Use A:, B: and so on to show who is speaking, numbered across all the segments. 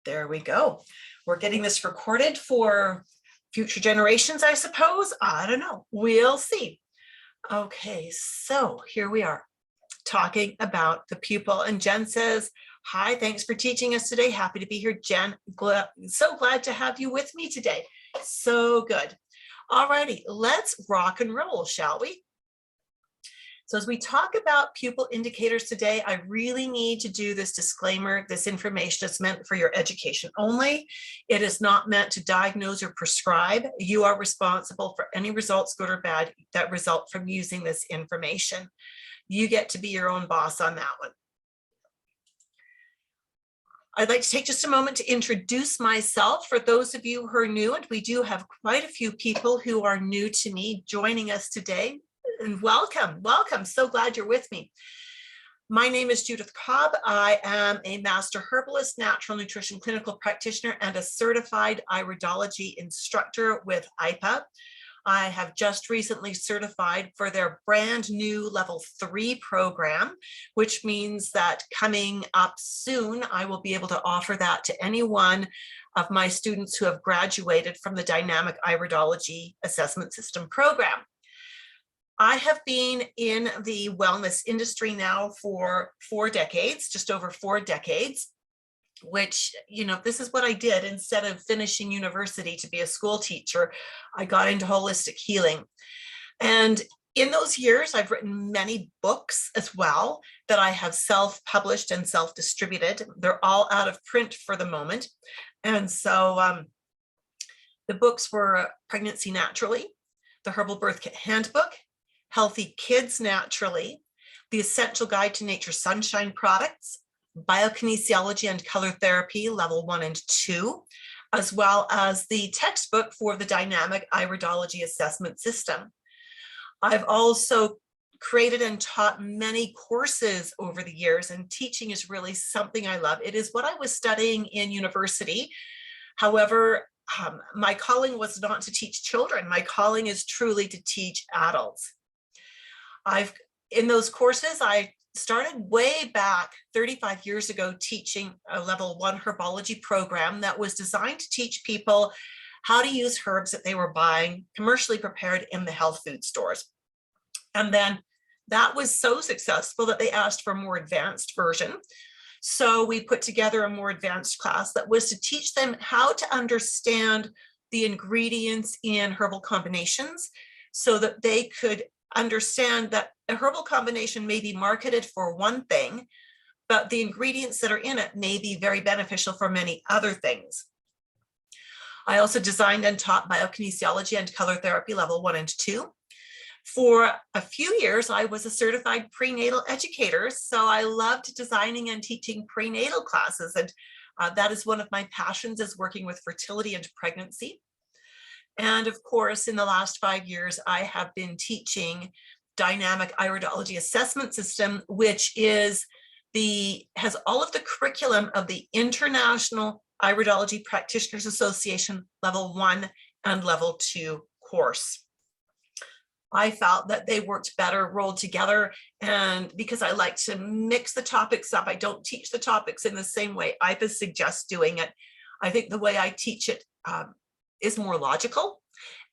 A: There we go. We're getting this recorded for future generations, I suppose. I don't know. We'll see. Okay, so here we are talking about the pupil, and Jen says, hi, thanks for teaching us today. Happy to be here, Jen. So glad to have you with me today. So good. All righty, let's rock and roll, shall we? So as we talk about pupil indicators today, I really need to do this disclaimer. This information is meant for your education only. It is not meant to diagnose or prescribe. You are responsible for any results, good or bad, that result from using this information. You get to be your own boss on that one. I'd like to take just a moment to introduce myself for those of you who are new, and we do have quite a few people who are new to me joining us today. And welcome. So glad you're with me. My name is Judith Cobb. I am a master herbalist, natural nutrition clinical practitioner, and a certified iridology instructor with IPA. I have just recently certified for their brand new level 3 program, which means that coming up soon, I will be able to offer that to any one of my students who have graduated from the dynamic iridology assessment system program. I have been in the wellness industry now for 4 decades, just over 4 decades, which, you know, this is what I did. Instead of finishing university to be a school teacher, I got into holistic healing. And in those years, I've written many books as well that I have self-published and self-distributed. They're all out of print for the moment. And so the books were Pregnancy Naturally, the Herbal Birth Kit Handbook, Healthy Kids Naturally, The Essential Guide to Nature Sunshine Products, Biokinesiology and Color Therapy, Level 1 and 2, as well as the textbook for the Dynamic Iridology Assessment System. I've also created and taught many courses over the years, and teaching is really something I love. It is what I was studying in university. However, my calling was not to teach children. My calling is truly to teach adults. In those courses, I started way back 35 years ago teaching a level 1 herbology program that was designed to teach people how to use herbs that they were buying commercially prepared in the health food stores. And then that was so successful that they asked for a more advanced version. So we put together a more advanced class that was to teach them how to understand the ingredients in herbal combinations so that they could understand that a herbal combination may be marketed for one thing, but the ingredients that are in it may be very beneficial for many other things. I also designed and taught biokinesiology and color therapy level 1 and 2. For a few years, I was a certified prenatal educator, so I loved designing and teaching prenatal classes, and that is one of my passions, is working with fertility and pregnancy. And of course, in the last 5 years, I have been teaching Dynamic Iridology Assessment System, which has all of the curriculum of the International Iridology Practitioners Association Level 1 and Level 2 course. I felt that they worked better rolled together, and because I like to mix the topics up, I don't teach the topics in the same way IPA suggests doing it. I think the way I teach it is more logical,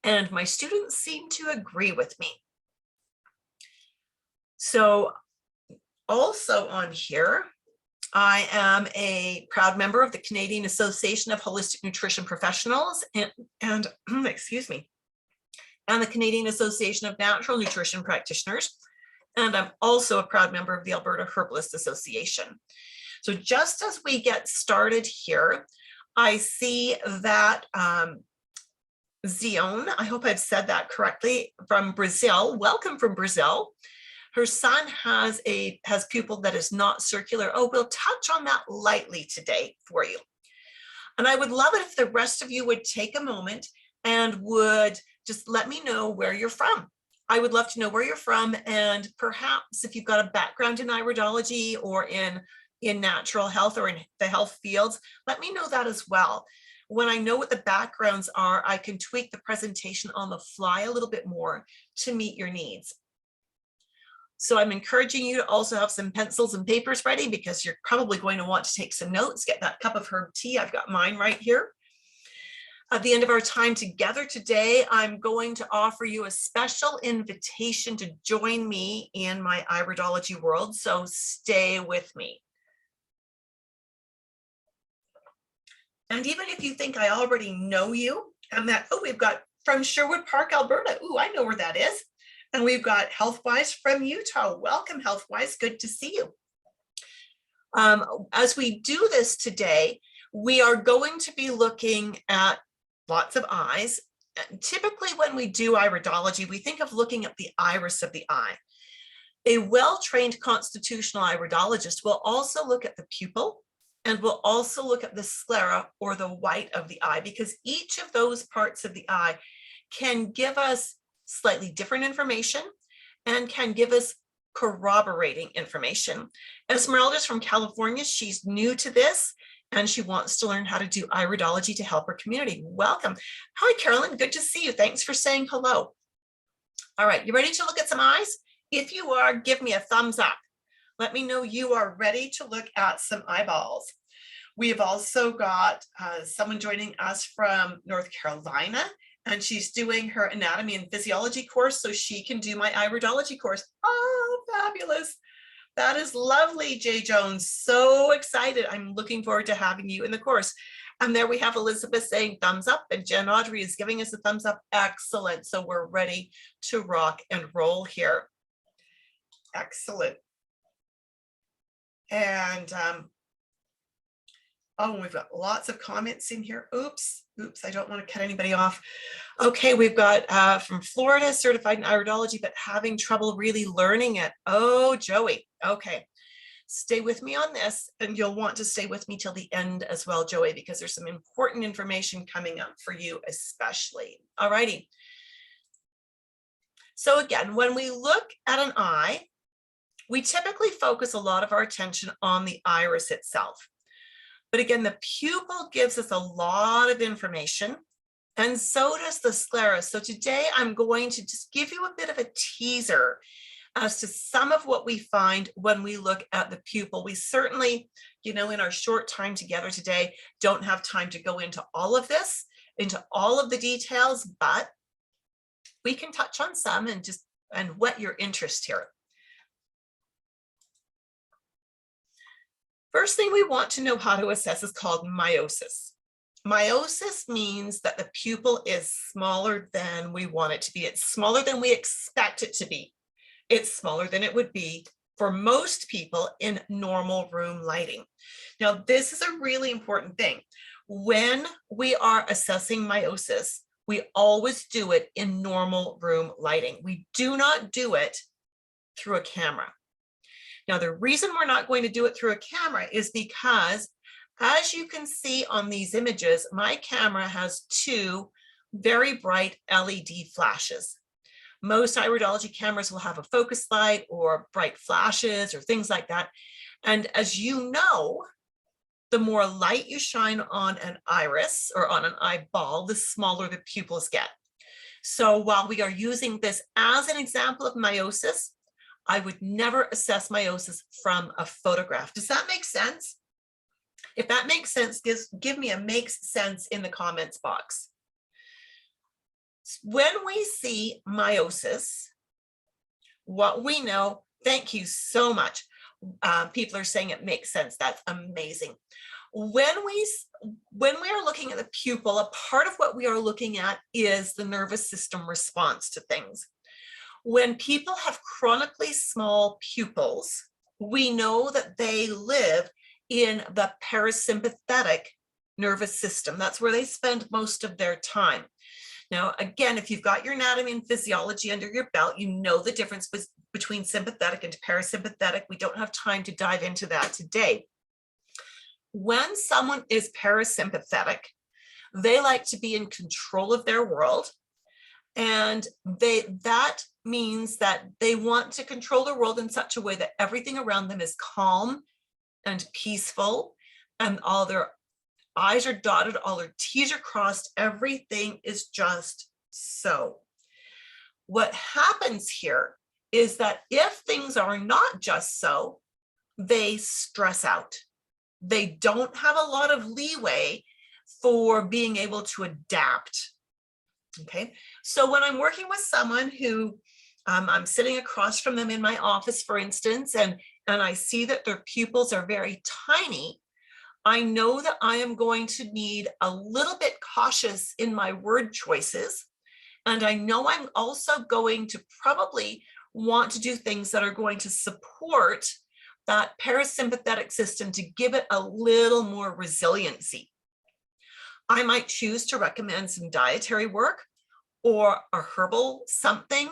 A: and my students seem to agree with me. So also on here, I am a proud member of the Canadian Association of Holistic Nutrition Professionals and excuse me, and the Canadian Association of Natural Nutrition Practitioners. And I'm also a proud member of the Alberta Herbalist Association. So just as we get started here, I see that Zion, I hope I've said that correctly, from Brazil. Welcome from Brazil. Her son has pupil that is not circular. Oh, we'll touch on that lightly today for you. And I would love it if the rest of you would take a moment and would just let me know where you're from. I would love to know where you're from, and perhaps if you've got a background in iridology or in natural health or in the health fields, let me know that as well. When I know what the backgrounds are, I can tweak the presentation on the fly a little bit more to meet your needs. So I'm encouraging you to also have some pencils and papers ready because you're probably going to want to take some notes. Get that cup of herb tea. I've got mine right here. At the end of our time together today, I'm going to offer you a special invitation to join me in my Iridology world. So stay with me. And even if you think I already know you, and that, oh, we've got from Sherwood Park, Alberta. Oh, I know where that is. And we've got Healthwise from Utah. Welcome, Healthwise. Good to see you. As we do this today, we are going to be looking at lots of eyes. Typically, when we do iridology, we think of looking at the iris of the eye. A well-trained constitutional iridologist will also look at the pupil and will also look at the sclera, or the white of the eye, because each of those parts of the eye can give us slightly different information and can give us corroborating information. Esmeralda's from California. She's new to this and she wants to learn how to do iridology to help her community. Welcome. Hi, Carolyn. Good to see you. Thanks for saying hello. All right, you ready to look at some eyes? If you are, give me a thumbs up. Let me know you are ready to look at some eyeballs. We have also got someone joining us from North Carolina, and she's doing her anatomy and physiology course so she can do my iridology course. Oh, fabulous. That is lovely, Jay Jones. So excited. I'm looking forward to having you in the course. And there we have Elizabeth saying thumbs up, and Jen Audrey is giving us a thumbs up. Excellent. So we're ready to rock and roll here. Excellent. And oh, we've got lots of comments in here. Oops, I don't want to cut anybody off. Okay, we've got from Florida, certified in iridology, but having trouble really learning it. Oh, Joey. Okay, stay with me on this, and you'll want to stay with me till the end as well, Joey, because there's some important information coming up for you especially. All righty. So again, when we look at an eye, we typically focus a lot of our attention on the iris itself. But again, the pupil gives us a lot of information, and so does the sclera. So today I'm going to just give you a bit of a teaser as to some of what we find when we look at the pupil. We certainly, you know, in our short time together today, don't have time to go into all of this, into all of the details, but we can touch on some and whet your interest here. First thing we want to know how to assess is called miosis. Miosis means that the pupil is smaller than we want it to be. It's smaller than we expect it to be. It's smaller than it would be for most people in normal room lighting. Now, this is a really important thing. When we are assessing miosis, we always do it in normal room lighting. We do not do it through a camera. Now, the reason we're not going to do it through a camera is because, as you can see on these images, my camera has two very bright LED flashes. Most iridology cameras will have a focus light or bright flashes or things like that. And as you know, the more light you shine on an iris or on an eyeball, the smaller the pupils get. So while we are using this as an example of miosis, I would never assess miosis from a photograph. Does that make sense? If that makes sense, give me a makes sense in the comments box. When we see miosis, what we know, thank you so much. People are saying it makes sense. That's amazing. When we are looking at the pupil, a part of what we are looking at is the nervous system response to things. When people have chronically small pupils, we know that they live in the parasympathetic nervous system. That's where they spend most of their time. Now, again, if you've got your anatomy and physiology under your belt, you know the difference between sympathetic and parasympathetic. We don't have time to dive into that today. When someone is parasympathetic, they like to be in control of their world. And that means that they want to control the world in such a way that everything around them is calm and peaceful, and all their I's are dotted, all their T's are crossed, everything is just so. What happens here is that if things are not just so, they stress out. They don't have a lot of leeway for being able to adapt. Okay, so when I'm working with someone who I'm sitting across from them in my office, for instance, and I see that their pupils are very tiny, I know that I am going to need a little bit cautious in my word choices. And I know I'm also going to probably want to do things that are going to support that parasympathetic system to give it a little more resiliency. I might choose to recommend some dietary work or a herbal something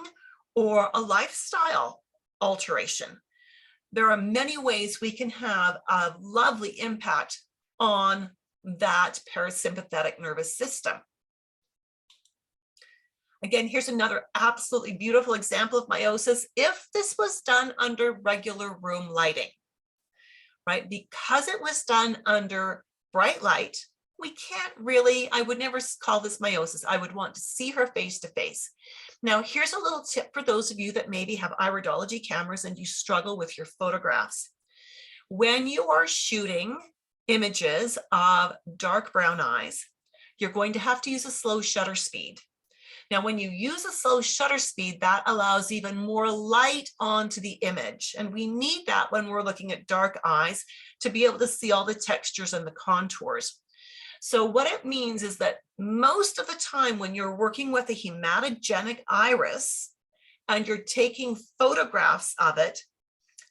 A: or a lifestyle alteration. There are many ways we can have a lovely impact on that parasympathetic nervous system. Again, here's another absolutely beautiful example of meiosis. If this was done under regular room lighting, right? Because it was done under bright light, we can't really, I would never call this meiosis. I would want to see her face to face. Now, here's a little tip for those of you that maybe have iridology cameras and you struggle with your photographs. When you are shooting images of dark brown eyes, you're going to have to use a slow shutter speed. Now, when you use a slow shutter speed, that allows even more light onto the image. And we need that when we're looking at dark eyes to be able to see all the textures and the contours. So what it means is that most of the time when you're working with a hematogenic iris and you're taking photographs of it,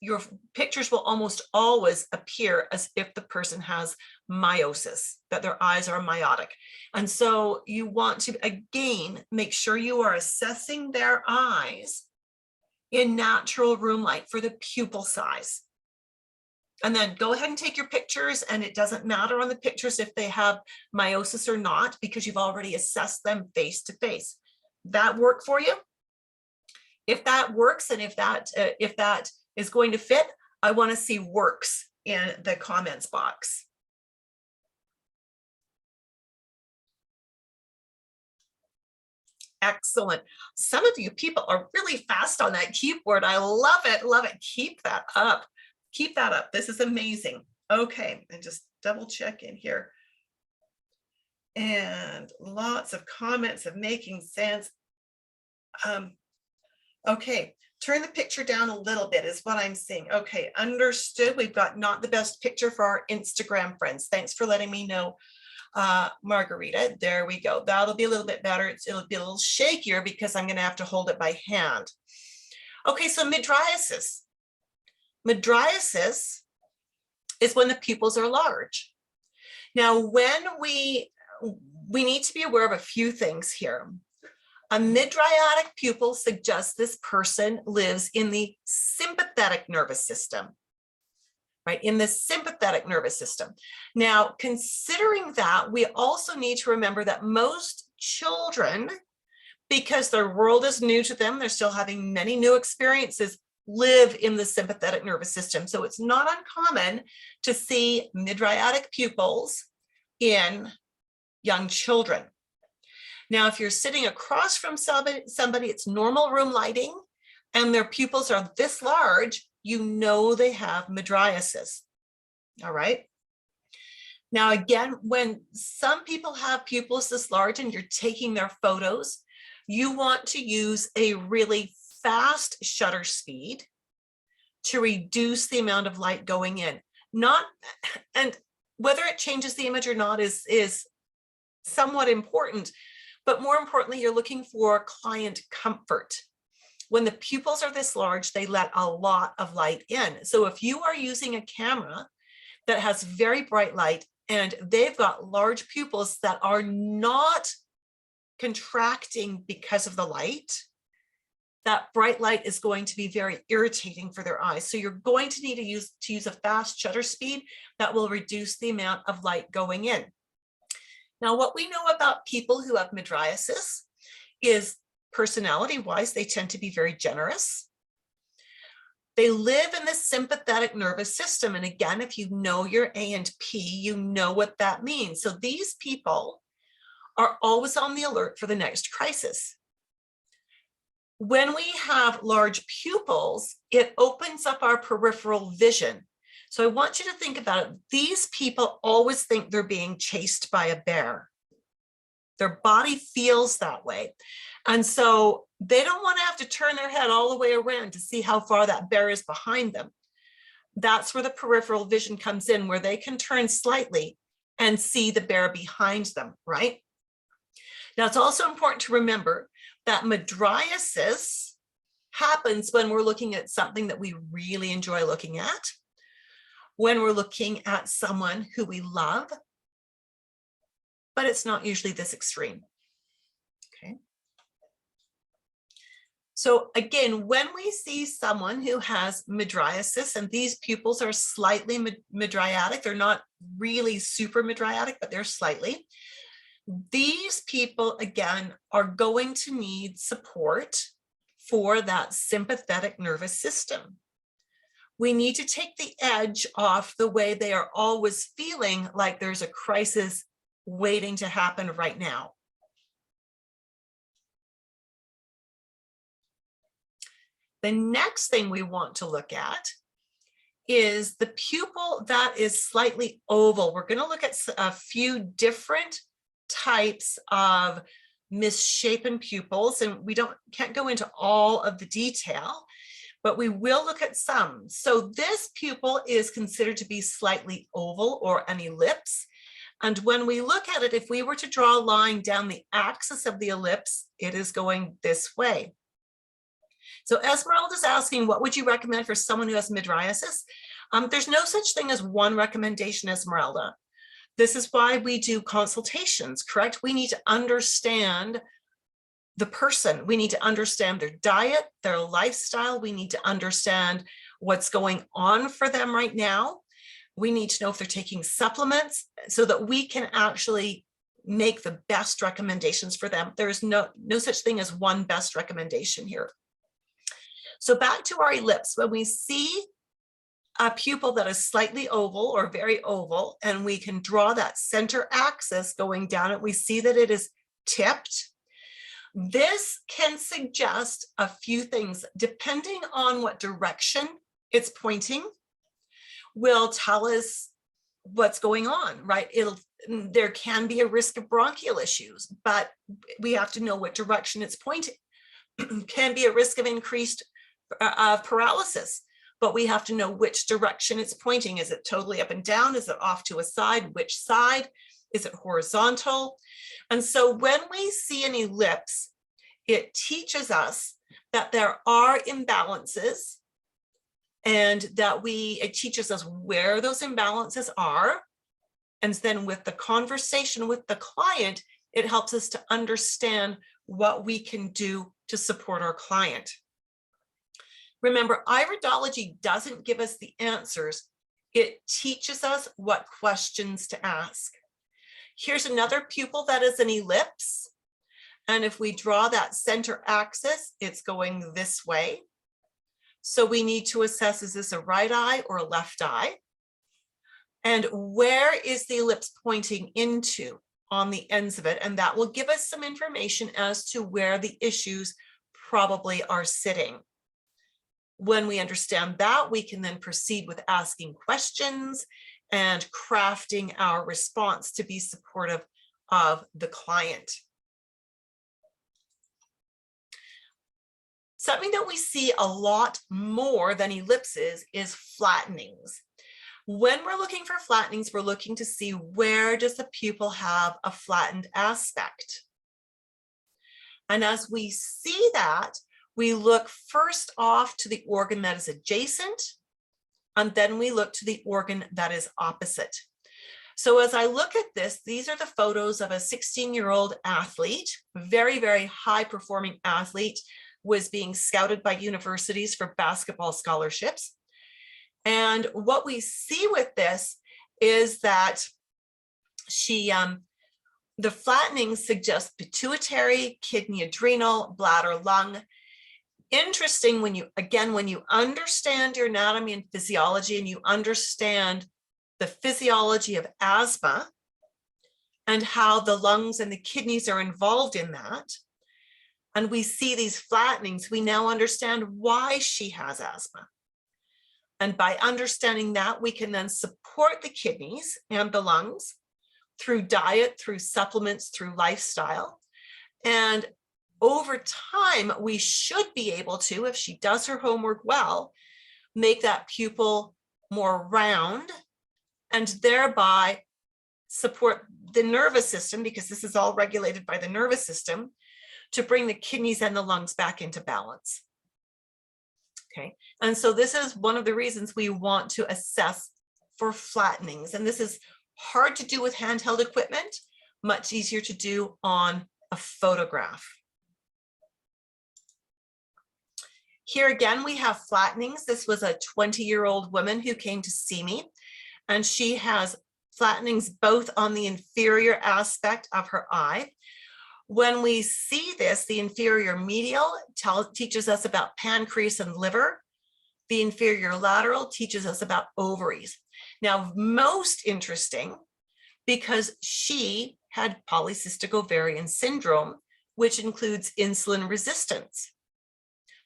A: your pictures will almost always appear as if the person has meiosis, that their eyes are meiotic. And so you want to, again, make sure you are assessing their eyes in natural room light for the pupil size. And then go ahead and take your pictures, and it doesn't matter on the pictures if they have meiosis or not, because you've already assessed them face to face. That work for you? If that works, and if that is going to fit, I want to see works in the comments box. Excellent. Some of you people are really fast on that keyboard. I love it. Love it. Keep that up. Keep that up. This is amazing. Okay, and just double check in here. And lots of comments of making sense. Okay, turn the picture down a little bit is what I'm seeing. Okay, understood. We've got not the best picture for our Instagram friends. Thanks for letting me know, Margarita. There we go. That'll be a little bit better. It'll be a little shakier because I'm going to have to hold it by hand. Okay, so mydriasis. Mydriasis is when the pupils are large. Now, when we need to be aware of a few things here. A mydriatic pupil suggests this person lives in the sympathetic nervous system, right? In the sympathetic nervous system. Now, considering that, we also need to remember that most children, because their world is new to them, they're still having many new experiences, live in the sympathetic nervous system. So it's not uncommon to see mydriatic pupils in young children. Now, if you're sitting across from somebody, it's normal room lighting, and their pupils are this large, you know they have mydriasis. All right. Now, again, when some people have pupils this large and you're taking their photos, you want to use a really fast shutter speed to reduce the amount of light going in. And whether it changes the image or not is somewhat important, but more importantly, you're looking for client comfort. When the pupils are this large, they let a lot of light in. So if you are using a camera that has very bright light and they've got large pupils that are not contracting because of the light, that bright light is going to be very irritating for their eyes. So you're going to need to use a fast shutter speed that will reduce the amount of light going in. Now, what we know about people who have mydriasis is personality-wise, they tend to be very generous. They live in the sympathetic nervous system. And again, if you know your A and P, you know what that means. So these people are always on the alert for the next crisis. When we have large pupils, it opens up our peripheral vision. So I want you to think about it. These people always think they're being chased by a bear. Their body feels that way. And so they don't want to have to turn their head all the way around to see how far that bear is behind them. That's where the peripheral vision comes in, where they can turn slightly and see the bear behind them, right? Now, it's also important to remember that mydriasis happens when we're looking at something that we really enjoy looking at, when we're looking at someone who we love, but it's not usually this extreme. Okay. So again, when we see someone who has mydriasis, and these pupils are slightly mydriatic, they're not really super mydriatic, but they're slightly. These people, again, are going to need support for that sympathetic nervous system. We need to take the edge off the way they are always feeling like there's a crisis waiting to happen right now. The next thing we want to look at is the pupil that is slightly oval. We're going to look at a few different types of misshapen pupils, and we can't go into all of the detail, but we will look at some. So this pupil is considered to be slightly oval or an ellipse. And when we look at it, if we were to draw a line down the axis of the ellipse, it is going this way. So Esmeralda is asking, what would you recommend for someone who has mydriasis? There's no such thing as one recommendation, Esmeralda. This is why we do consultations, correct? We need to understand the person. We need to understand their diet, their lifestyle. We need to understand what's going on for them right now. We need to know if they're taking supplements so that we can actually make the best recommendations for them. There's no such thing as one best recommendation here. So back to our ellipse, when we see a pupil that is slightly oval or very oval, and we can draw that center axis going down it, we see that it is tipped. This can suggest a few things. Depending on what direction it's pointing, will tell us what's going on, right? There can be a risk of bronchial issues, but we have to know what direction it's pointing. Can be a risk of increased paralysis, but we have to know which direction it's pointing. Is it totally up and down? Is it off to a side? Which side? Is it horizontal? And so when we see an ellipse, it teaches us that there are imbalances, and that it teaches us where those imbalances are. And then with the conversation with the client, it helps us to understand what we can do to support our client. Remember, iridology doesn't give us the answers. It teaches us what questions to ask. Here's another pupil that is an ellipse. And if we draw that center axis, it's going this way. So we need to assess, is this a right eye or a left eye? And where is the ellipse pointing into on the ends of it? And that will give us some information as to where the issues probably are sitting. When we understand that, we can then proceed with asking questions and crafting our response to be supportive of the client. Something that we see a lot more than ellipses is flattenings. When we're looking for flattenings, we're looking to see where does the pupil have a flattened aspect. And as we see that, we look first off to the organ that is adjacent, and then we look to the organ that is opposite. So as I look at this, these are the photos of a 16-year-old athlete, very, very high-performing athlete, was being scouted by universities for basketball scholarships. And what we see with this is that the flattening suggests pituitary, kidney, adrenal, bladder, lung. Interesting, when you understand your anatomy and physiology, and you understand the physiology of asthma and how the lungs and the kidneys are involved in that, and we see these flattenings, we now understand why she has asthma. And by understanding that, we can then support the kidneys and the lungs through diet, through supplements, through lifestyle. And over time, we should be able to, if she does her homework well, make that pupil more round and thereby support the nervous system, because this is all regulated by the nervous system, to bring the kidneys and the lungs back into balance. Okay, and so this is one of the reasons we want to assess for flattenings. And this is hard to do with handheld equipment, much easier to do on a photograph. Here again, we have flattenings. This was a 20-year-old woman who came to see me, and she has flattenings both on the inferior aspect of her eye. When we see this, the inferior medial teaches us about pancreas and liver. The inferior lateral teaches us about ovaries. Now, most interesting, because she had polycystic ovarian syndrome, which includes insulin resistance,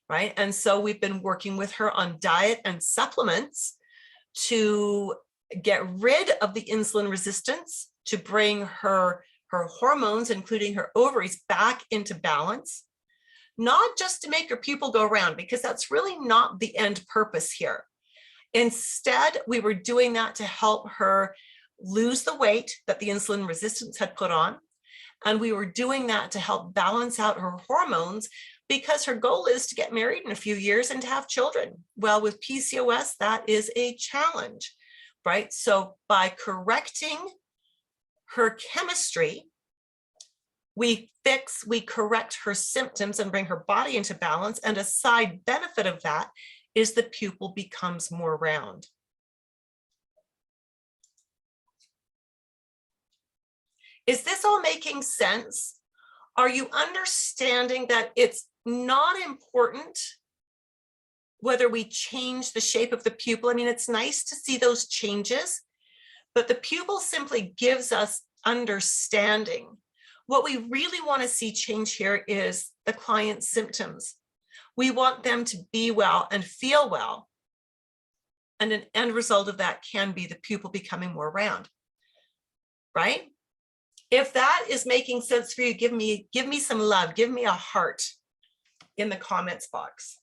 A: right? And so we've been working with her on diet and supplements to get rid of the insulin resistance, to bring her hormones, including her ovaries, back into balance, not just to make her pupil go round, because that's really not the end purpose here. Instead, we were doing that to help her lose the weight that the insulin resistance had put on. And we were doing that to help balance out her hormones, because her goal is to get married in a few years and to have children. Well, with PCOS, that is a challenge, right? So by correcting her chemistry, we correct her symptoms and bring her body into balance. And a side benefit of that is the pupil becomes more round. Is this all making sense? Are you understanding that it's not important whether we change the shape of the pupil? I mean, it's nice to see those changes, but the pupil simply gives us understanding. What we really want to see change here is the client's symptoms. We want them to be well and feel well. And an end result of that can be the pupil becoming more round, right? If that is making sense for you, give me some love, give me a heart in the comments box.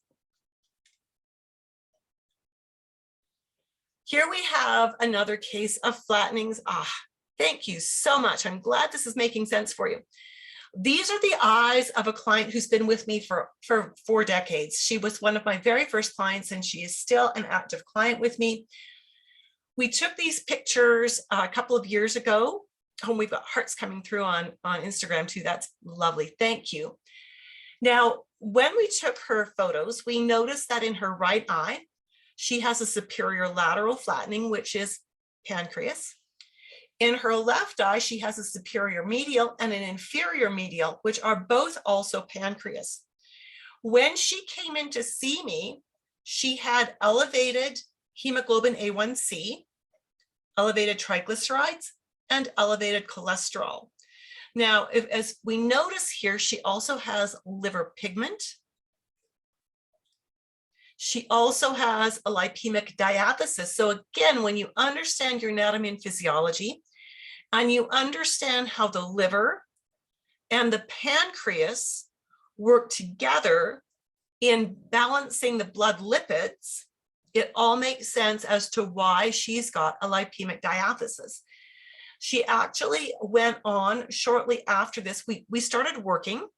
A: Here we have another case of flattenings. Thank you so much. I'm glad this is making sense for you. These are the eyes of a client who's been with me for 4 decades. She was one of my very first clients, and she is still an active client with me. We took these pictures a couple of years ago. Oh, we've got hearts coming through on Instagram too. That's lovely. Thank you. Now, when we took her photos, we noticed that in her right eye, she has a superior lateral flattening, which is pancreas. In her left eye, she has a superior medial and an inferior medial, which are both also pancreas. When she came in to see me, she had elevated hemoglobin A1C, elevated triglycerides, and elevated cholesterol. Now, as we notice here, she also has liver pigment. She also has a lipemic diathesis. So again, when you understand your anatomy and physiology, and you understand how the liver and the pancreas work together in balancing the blood lipids, it all makes sense as to why she's got a lipemic diathesis. She actually went on shortly after this. We started working.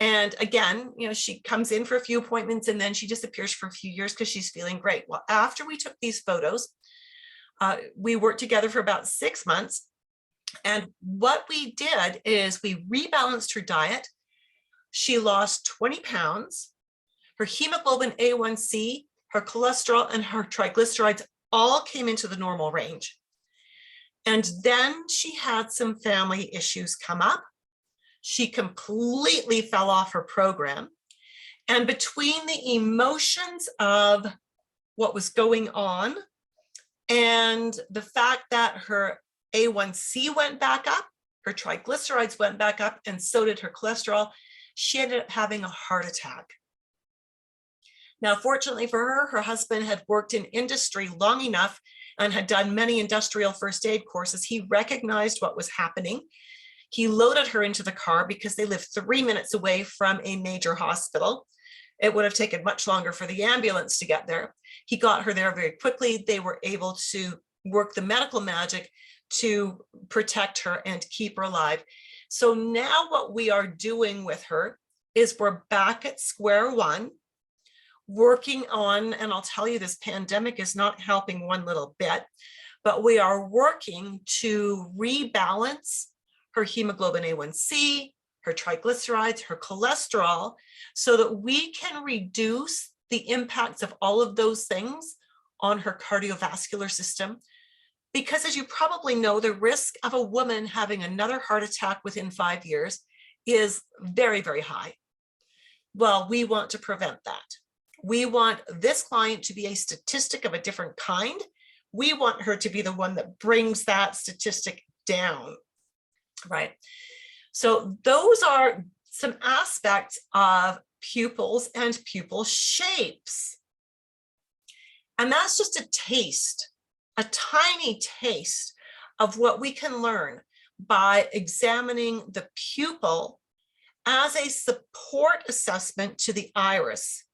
A: And again, you know, she comes in for a few appointments and then she disappears for a few years because she's feeling great. Well, after we took these photos, we worked together for about 6 months. And what we did is we rebalanced her diet. She lost 20 pounds. Her hemoglobin A1C, her cholesterol, and her triglycerides all came into the normal range. And then she had some family issues come up. She completely fell off her program. And between the emotions of what was going on and the fact that her A1C went back up, her triglycerides went back up, and so did her cholesterol, she ended up having a heart attack. Now, fortunately for her, her husband had worked in industry long enough and had done many industrial first aid courses. He recognized what was happening. He loaded her into the car because they lived 3 minutes away from a major hospital. It would have taken much longer for the ambulance to get there. He got her there very quickly. They were able to work the medical magic to protect her and keep her alive. So now what we are doing with her is we're back at square one, working on, and I'll tell you, this pandemic is not helping one little bit, but we are working to rebalance her hemoglobin A1C, her triglycerides, her cholesterol, so that we can reduce the impacts of all of those things on her cardiovascular system. Because as you probably know, the risk of a woman having another heart attack within 5 years is very, very high. Well, we want to prevent that. We want this client to be a statistic of a different kind. We want her to be the one that brings that statistic down, right? So those are some aspects of pupils and pupil shapes. And that's just a taste, a tiny taste of what we can learn by examining the pupil as a support assessment to the iris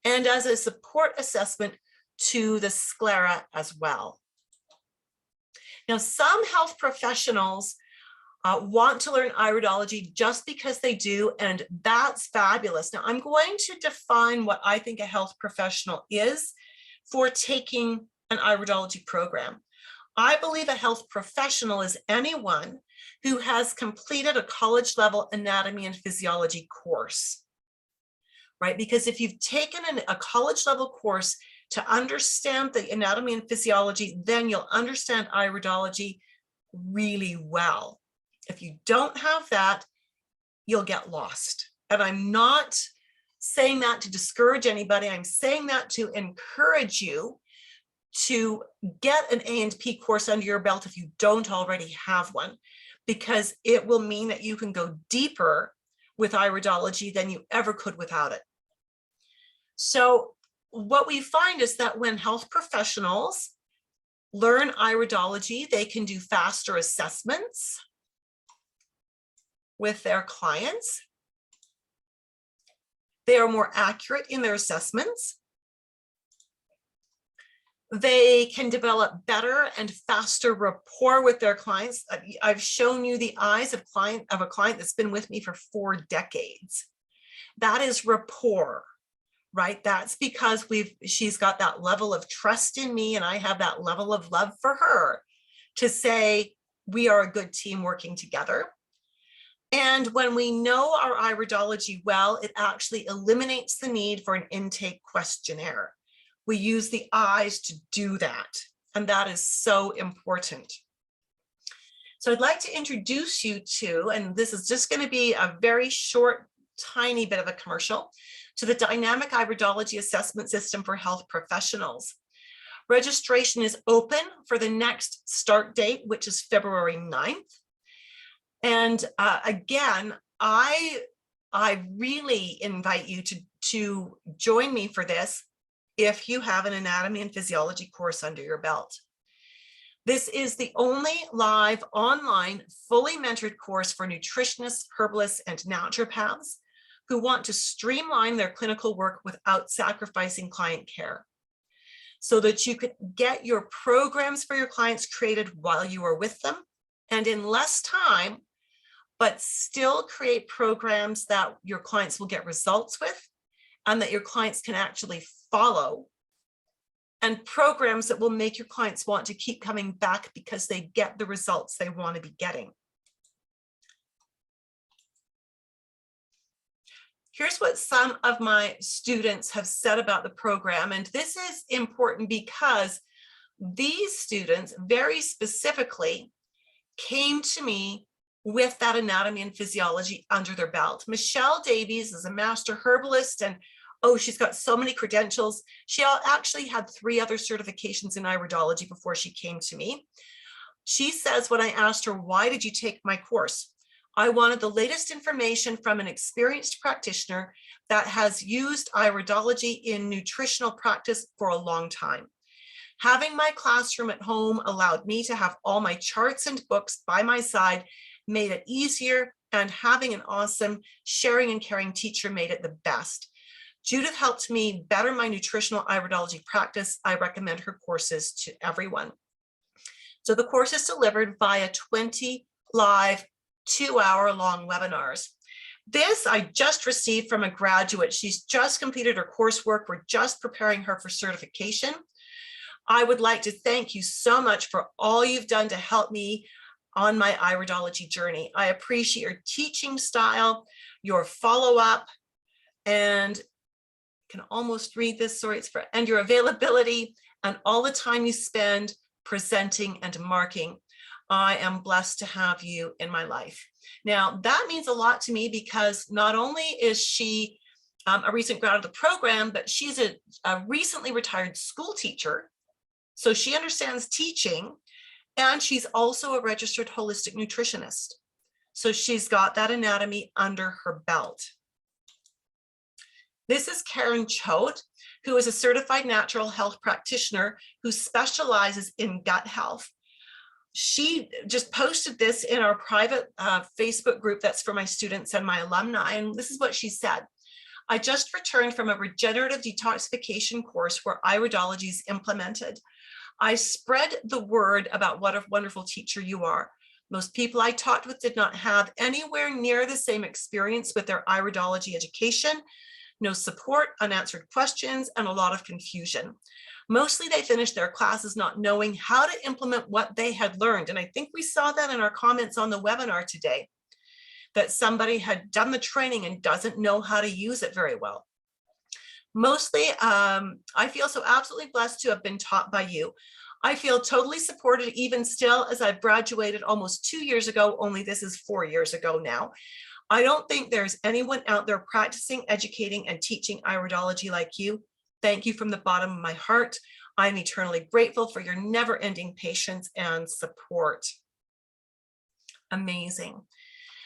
A: and as a support assessment to the sclera as well. Now, some health professionals want to learn iridology just because they do, and that's fabulous. Now, I'm going to define what I think a health professional is for taking an iridology program. I believe a health professional is anyone who has completed a college level anatomy and physiology course, right? Because if you've taken a college level course to understand the anatomy and physiology, then you'll understand iridology really well. If you don't have that, you'll get lost. And I'm not saying that to discourage anybody. I'm saying that to encourage you to get an A&P course under your belt if you don't already have one, because it will mean that you can go deeper with iridology than you ever could without it. So what we find is that when health professionals learn iridology, they can do faster assessments with their clients. They are more accurate in their assessments. They can develop better and faster rapport with their clients. I've shown you the eyes of a client that's been with me for 4 decades. That is rapport, right? That's because she's got that level of trust in me, and I have that level of love for her to say we are a good team working together. And when we know our iridology well, it actually eliminates the need for an intake questionnaire. We use the eyes to do that, and that is so important. So I'd like to introduce you to, and this is just going to be a very short, tiny bit of a commercial, to the Dynamic Iridology Assessment System for Health Professionals. Registration is open for the next start date, which is February 9th. And again, I really invite you to join me for this if you have an anatomy and physiology course under your belt. This is the only live online fully mentored course for nutritionists, herbalists, and naturopaths who want to streamline their clinical work without sacrificing client care, so that you could get your programs for your clients created while you are with them and in less time, but still create programs that your clients will get results with and that your clients can actually follow, and programs that will make your clients want to keep coming back because they get the results they want to be getting. Here's what some of my students have said about the program, and this is important because these students very specifically came to me with that anatomy and physiology under their belt. Michelle Davies is a master herbalist, and oh, she's got so many credentials. She actually had 3 other certifications in iridology before she came to me. She says, when I asked her, why did you take my course? I wanted the latest information from an experienced practitioner that has used iridology in nutritional practice for a long time. Having my classroom at home allowed me to have all my charts and books by my side, made it easier, and having an awesome sharing and caring teacher made it the best. Judith helped me better my nutritional iridology practice. I recommend her courses to everyone. So the course is delivered via 20 live 2-hour-long webinars. This I just received from a graduate. She's just completed her coursework. We're just preparing her for certification. I would like to thank you so much for all you've done to help me on my iridology journey. I appreciate your teaching style, your follow-up, and can almost read this, sorry, and your availability and all the time you spend presenting and marking. I am blessed to have you in my life. Now, that means a lot to me because not only is she a recent grad of the program, but she's a recently retired school teacher. So she understands teaching, and she's also a registered holistic nutritionist. So she's got that anatomy under her belt. This is Karen Choate, who is a certified natural health practitioner who specializes in gut health. She just posted this in our private Facebook group that's for my students and my alumni, and this is what she said. I just returned from a regenerative detoxification course where iridology is implemented. I spread the word about what a wonderful teacher you are. Most people I talked with did not have anywhere near the same experience with their iridology education. No support, unanswered questions, and a lot of confusion. Mostly they finished their classes not knowing how to implement what they had learned. And I think we saw that in our comments on the webinar today, that somebody had done the training and doesn't know how to use it very well. Mostly, I feel so absolutely blessed to have been taught by you. I feel totally supported even still as I've graduated almost 2 years ago, only this is 4 years ago now. I don't think there's anyone out there practicing, educating, and teaching iridology like you. Thank you from the bottom of my heart. I'm eternally grateful for your never-ending patience and support. Amazing.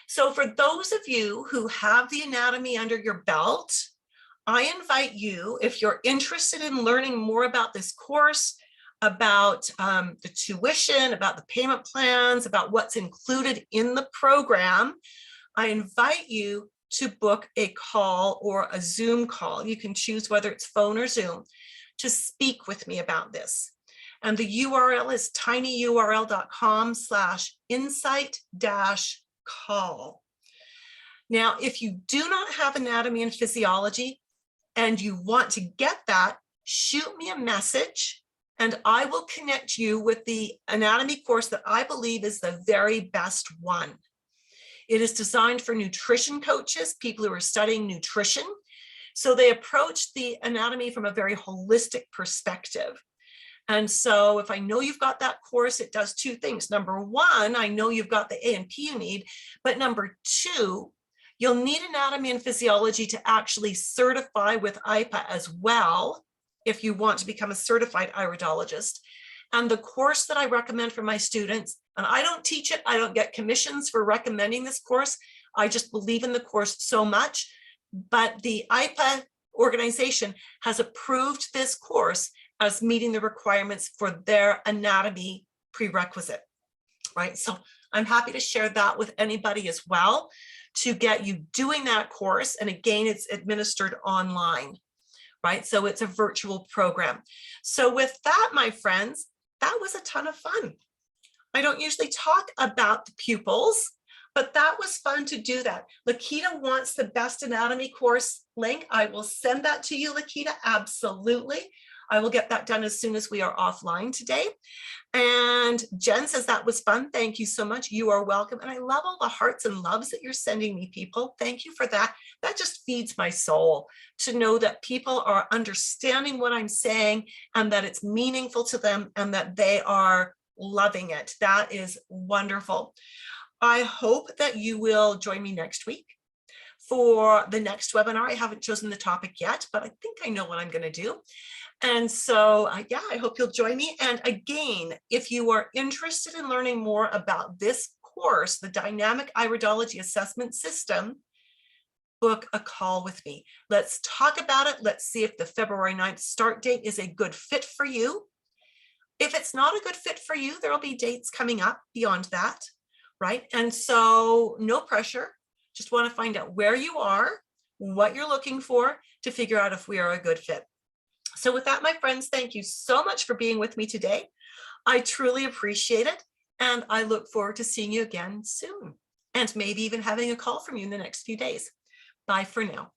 A: So for those of you who have the anatomy under your belt, I invite you, if you're interested in learning more about this course, about the tuition, about the payment plans, about what's included in the program, I invite you to book a call or a Zoom call. You can choose whether it's phone or Zoom to speak with me about this. And the URL is tinyurl.com/insight-call. Now, if you do not have anatomy and physiology and you want to get that, shoot me a message and I will connect you with the anatomy course that I believe is the very best one. It is designed for nutrition coaches, people who are studying nutrition. So they approach the anatomy from a very holistic perspective. And so if I know you've got that course, it does two things. Number one, I know you've got the A and P you need, but number two, you'll need anatomy and physiology to actually certify with IPA as well, if you want to become a certified iridologist. And the course that I recommend for my students, and I don't teach it, I don't get commissions for recommending this course. I just believe in the course so much, but the IPA organization has approved this course as meeting the requirements for their anatomy prerequisite, right? So I'm happy to share that with anybody as well to get you doing that course. And again, it's administered online, right? So it's a virtual program. So with that, my friends, that was a ton of fun. I don't usually talk about the pupils, but that was fun to do that. Lakita wants the best anatomy course link. I will send that to you, Lakita, absolutely. I will get that done as soon as we are offline today. And Jen says that was fun. Thank you so much. You are welcome. And I love all the hearts and loves that you're sending me, people. Thank you for that. That just feeds my soul to know that people are understanding what I'm saying and that it's meaningful to them and that they are loving it. That is wonderful. I hope that you will join me next week for the next webinar. I haven't chosen the topic yet, but I think I know what I'm going to do. And so, yeah, I hope you'll join me. And again, if you are interested in learning more about this course, the Dynamic Iridology Assessment System, book a call with me. Let's talk about it. Let's see if the February 9th start date is a good fit for you. If it's not a good fit for you, there'll be dates coming up beyond that, right? And so no pressure. Just want to find out where you are, what you're looking for to figure out if we are a good fit. So with that, my friends, thank you so much for being with me today. I truly appreciate it. And I look forward to seeing you again soon, and maybe even having a call from you in the next few days. Bye for now.